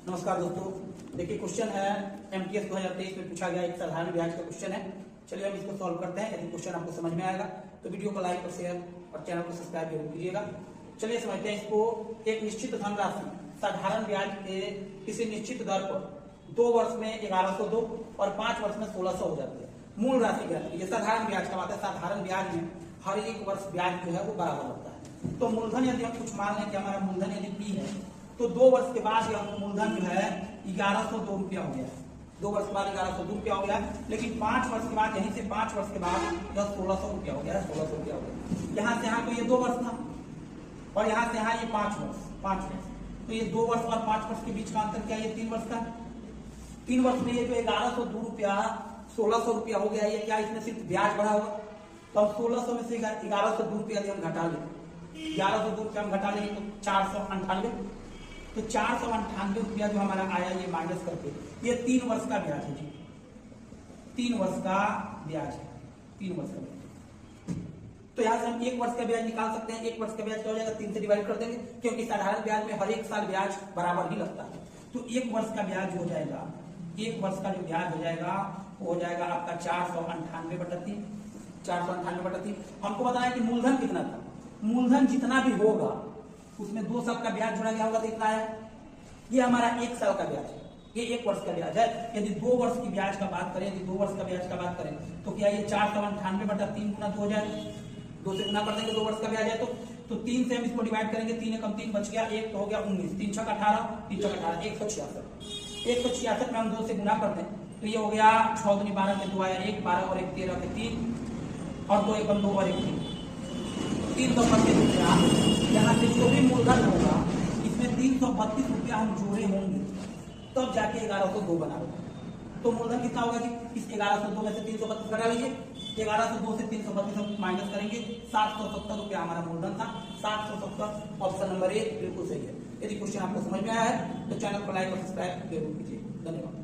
नमस्कार दोस्तों, देखिए क्वेश्चन है एमटीएस 2023 में पूछा गया एक साधारण ब्याज का क्वेश्चन है। चलिए हम इसको सॉल्व करते हैं। यदि क्वेश्चन आपको समझ में आएगा तो वीडियो को लाइक और शेयर और चैनल को सब्सक्राइब जरूर कीजिएगा। चलिए समझते हैं इसको। एक निश्चित धनराशि साधारण ब्याज के किसी निश्चित दर पर 2 वर्ष में 1102 और 5 वर्ष में 1600 हो जाती है। मूल राशि क्या है? ये साधारण ब्याज का बात है। साधारण ब्याज में हर एक वर्ष ब्याज जो है वो बराबर होता है। तो मूलधन यदि हम कुछ मान लें कि हमारा मूलधन यदि P है तो 2 वर्ष के बाद यह मूलधन जो है 1102 रुपया हो गया। 2 वर्ष के बाद 1102 रुपया हो गया, लेकिन 5 वर्ष के बाद, यहीं से 5 वर्ष के बाद यह 1600 रुपया हो गया। 1600 रुपया हो गया। यहाँ से यहाँ तो ये 2 वर्ष था और यहाँ से यहाँ ये 5 वर्ष। तो ये 2 वर्ष और 5 वर्ष के बीच का अंतर क्या? ये 3 वर्ष का। 3 वर्ष में ये जो 1102 रुपया 1600 रुपया हो गया, ये क्या इसमें सिर्फ ब्याज बढ़ा होगा? तो अब 1600 में से 1102 रुपया हम घटा लें, 1102 रुपया हम घटा लेंगे तो 498। तो 498 रुपया जो हमारा आया ये माइनस करके ये 3 वर्ष का ब्याज है जी। 3 वर्ष का ब्याज है। 3 वर्ष का ब्याज। तो यहां से हम 1 वर्ष का ब्याज निकाल सकते हैं। 1 वर्ष का ब्याज क्या हो जाएगा? 3 से डिवाइड कर देंगे, क्योंकि साधारण ब्याज में हर एक साल ब्याज बराबर ही लगता है। तो 1 वर्ष का ब्याज हो जाएगा, 1 वर्ष का जो ब्याज हो जाएगा वो हो जाएगा आपका 498/3। 498/3। हमको बताया कि मूलधन कितना था। मूलधन जितना भी होगा उसमें 2 साल का ब्याज जोड़ा गया होगा तो इतना है। ये हमारा 1 साल का ब्याज है, ये 1 वर्ष का ब्याज है। यदि 2 वर्ष की ब्याज का बात करें, यदि 2 वर्ष का ब्याज का बात करें तो क्या ये 498/3 गुना 2 हो जाए? 2 से गुना कर देंगे, 2 वर्ष का ब्याज है तो 3 से हम इसको डिवाइड करेंगे। 3 एकम 3 बच गया, 1 तो हो गया 19, 3 छक 18, 3 छक 18, 166। 166 में हम 2 से गुना कर दें तो ये हो गया 6 दूनी 12 में 2 आया 1, 12 और 1 13 के 3 और 2 एकम 2 और 1 3, 332 रुपया। यहाँ से जो भी मूलधन होगा इसमें 332 रुपया हम जोड़े होंगे तब जाके 1102 बना होगा। तो मूलधन कितना होगा जी? इस 1102 में से 332 घटा लीजिए। 1102 से 332 हम माइनस करेंगे, 770 रुपया हमारा मूलधन था। 770, ऑप्शन नंबर 1 बिल्कुल सही है। यदि क्वेश्चन आपको समझ में आया है तो चैनल को लाइक और सब्सक्राइब जरूर कीजिए। धन्यवाद।